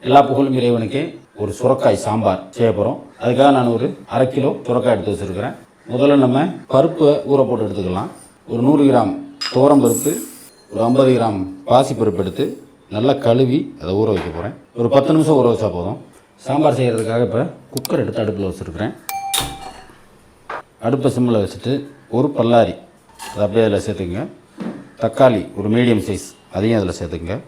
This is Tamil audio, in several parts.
எல்லா புகழும் இறைவனுக்கே. ஒரு சுரக்காய் சாம்பார் செய்ய போகிறோம். அதுக்காக நான் ஒரு 1/2 கிலோ சுரக்காய் எடுத்து வச்சுருக்கிறேன். முதல்ல நம்ம பருப்பை ஊற போட்டு எடுத்துக்கலாம். ஒரு 100 கிராம் துவரம் பருப்பு, ஒரு 50 கிராம் பாசிப்பருப்பு எடுத்து நல்லா கழுவி அதை ஊற வைக்க போகிறேன். ஒரு 10 நிமிஷம் ஊற வச்சா போதும். சாம்பார் செய்கிறதுக்காக இப்போ குக்கர் எடுத்து அடுப்பில் வச்சுருக்கிறேன். அடுப்பை சிம்மில் வச்சுட்டு ஒரு பல்லாரி அதை அப்படியே அதில் சேர்த்துக்குங்க. தக்காளி ஒரு மீடியம் சைஸ் அதையும் அதில் சேர்த்துக்குங்க.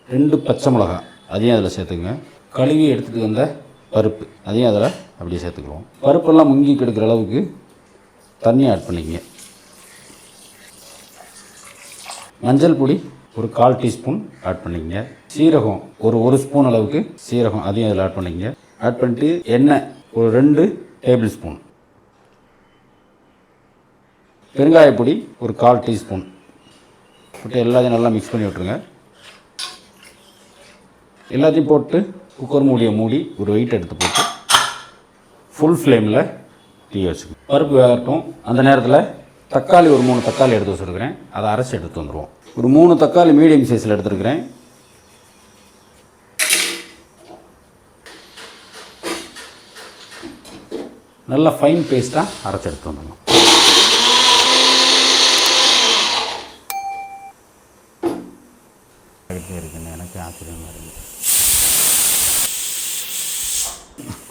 2 பச்சை மிளகாய் அதையும் அதில் சேர்த்துக்குங்க. கழுவி எடுத்துகிட்டு வந்த பருப்பு அதையும் அதில் அப்படியே சேர்த்துக்குவோம். பருப்பெல்லாம் முங்கி கெடுக்கிற அளவுக்கு தண்ணி ஆட் பண்ணிக்கங்க. மஞ்சள் பொடி ஒரு 1/4 டீஸ்பூன் ஆட் பண்ணிக்கங்க. சீரகம் ஒரு ஸ்பூன் அளவுக்கு சீரகம் அதையும் அதில் ஆட் பண்ணிக்கங்க. ஆட் பண்ணிட்டு எண்ணெய் ஒரு 2 டேபிள் ஸ்பூன், பெருங்காயப்பொடி ஒரு 1/4 டீஸ்பூன் போட்டு எல்லாத்தையும் நல்லா மிக்ஸ் பண்ணி விட்ருங்க. எல்லாத்தையும் போட்டு குக்கர் மூடியை மூடி ஒரு வெயிட் எடுத்து போட்டு ஃபுல் ஃப்ளேமில் தீ வச்சுக்கணும். பருப்பு வேகட்டும். அந்த நேரத்தில் தக்காளி ஒரு 3 தக்காளி எடுத்து வச்சுருக்கிறேன். அதை அரைச்சி எடுத்து வந்துடுவோம். ஒரு 3 தக்காளி மீடியம் சைஸில் எடுத்துருக்கிறேன். நல்லா ஃபைன் பேஸ்ட்டாக அரைச்சி எடுத்து வந்துடணும். இருக்குன்னு எனக்கு ஆச்சரியமாக இருக்குது.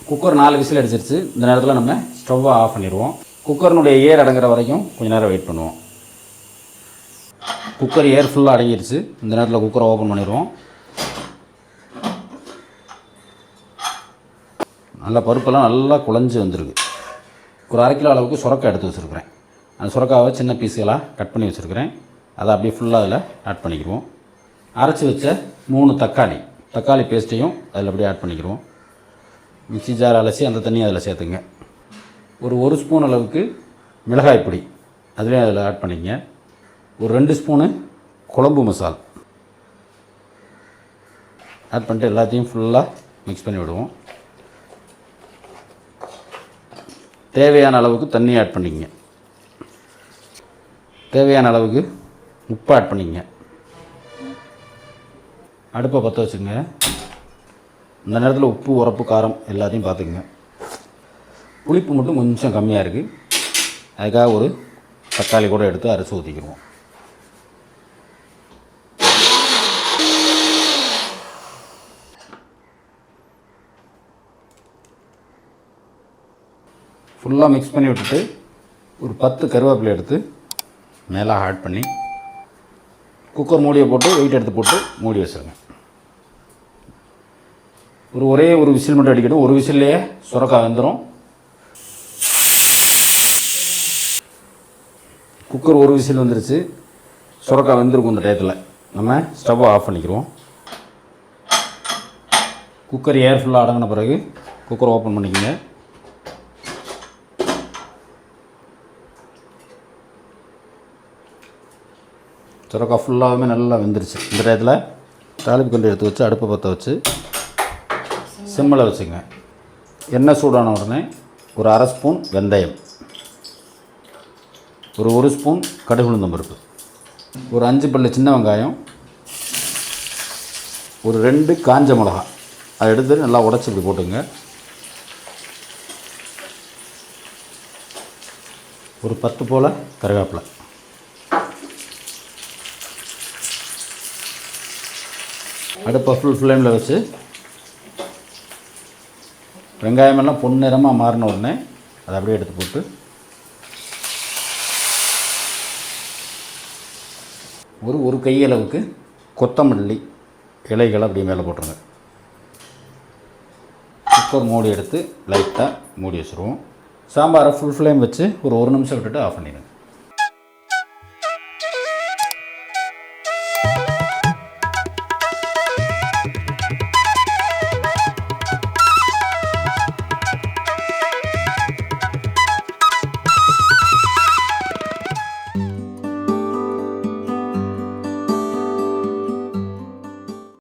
குக்கர் 4 விசில் அடிச்சிருச்சு. இந்த நேரத்தில் நம்ம ஸ்டவ்வை ஆஃப் பண்ணிடுவோம். குக்கர்னுடைய ஏர் அடங்குற வரைக்கும் கொஞ்சம் நேரம் வெயிட் பண்ணுவோம். குக்கர் ஏர் ஃபுல்லாக அடங்கிடுச்சு. இந்த நேரத்தில் குக்கரை ஓப்பன் பண்ணிடுவோம். நல்லா பருப்பெல்லாம் நல்லா குழஞ்சி வந்துருக்கு. ஒரு 1/2 கிலோ அளவுக்கு சுரக்காய் எடுத்து வச்சுருக்கிறேன். அந்த சுரக்காவை சின்ன பீஸுகளாக கட் பண்ணி வச்சுருக்கிறேன். அதை அப்படியே ஃபுல்லாக அதில் ஆட் பண்ணிக்கிடுவோம். அரைச்சி வச்ச 3 தக்காளி பேஸ்ட்டையும் அதில் அப்படியே ஆட் பண்ணிக்கிடுவோம். மிக்ஸி ஜார் அலசி அந்த தண்ணியை அதில் சேர்த்துங்க. ஒரு ஸ்பூன் அளவுக்கு மிளகாய் பொடி அதுலேயும் அதில் ஆட் பண்ணிக்கங்க. ஒரு 2 ஸ்பூனு குழம்பு மசால் ஆட் பண்ணிட்டு எல்லாத்தையும் ஃபுல்லாக மிக்ஸ் பண்ணி விடுவோம். தேவையான அளவுக்கு தண்ணி ஆட் பண்ணிக்கங்க. தேவையான அளவுக்கு உப்பு ஆட் பண்ணிக்கங்க. அடுப்பை பற்ற வச்சுங்க. இந்த நேரத்தில் உப்பு, உரப்பு, காரம் எல்லாத்தையும் பார்த்துக்குங்க. புளிப்பு மட்டும் கொஞ்சம் கம்மியாக இருக்குது. அதுக்காக ஒரு தக்காளி கூட எடுத்து அரைச்சி ஊற்றிக்கிடுவோம். ஃபுல்லாக மிக்ஸ் பண்ணி விட்டுட்டு ஒரு 10 கருவேப்பிலை எடுத்து மேலே ஆட் பண்ணி குக்கர் மூடியை போட்டு வெயிட் எடுத்து போட்டு மூடி வச்சுருங்க. ஒரே ஒரு விசில் மட்டும் அடிக்கட்டும். ஒரு விசில்லையே சுரக்காய் வெந்துடும். குக்கர் ஒரு விசில் வந்துருச்சு. சுரக்காய் வெந்திருக்கும். இந்த டயத்தில் நம்ம ஸ்டவ்வை ஆஃப் பண்ணிக்கிறோம். குக்கர் ஏர் ஃபுல்லாக அடங்கின பிறகு குக்கர் ஓப்பன் பண்ணிக்கோங்க. சுரக்காய் ஃபுல்லாகவே நல்லா வெந்துருச்சு. இந்த டயத்தில் தாளிப்பு கண்டு எடுத்து வச்சு அடுப்பை பற்ற வச்சு சிம்மில் வச்சுங்க. எண்ணெய் சூடான உடனே ஒரு 1/2 ஸ்பூன் வெந்தயம், ஒரு ஸ்பூன் கடுகு உளுந்தம் பருப்பு, ஒரு 5 பல்லு சின்ன வெங்காயம், ஒரு 2 காஞ்ச மிளகா அதை எடுத்து நல்லா உடச்சி இப்படி போட்டுங்க. ஒரு 10 போல் கருவேப்பிலை. அடுப்பை ஃபுல் ஃப்ளேமில் வச்சு வெங்காயமெல்லாம் பொன்னிறமாக மாறின உடனே அதை அப்படியே எடுத்து போட்டு ஒரு கையளவுக்கு கொத்தமல்லி இலைகளை அப்படியே மேலே போட்டுருங்க. குக்கர் மூடி எடுத்து லைட்டாக மூடி வச்சுருவோம். சாம்பாரை ஃபுல் ஃப்ளேம் வச்சு ஒரு 1 நிமிஷம் விட்டுட்டு ஆஃப் பண்ணிடுங்க.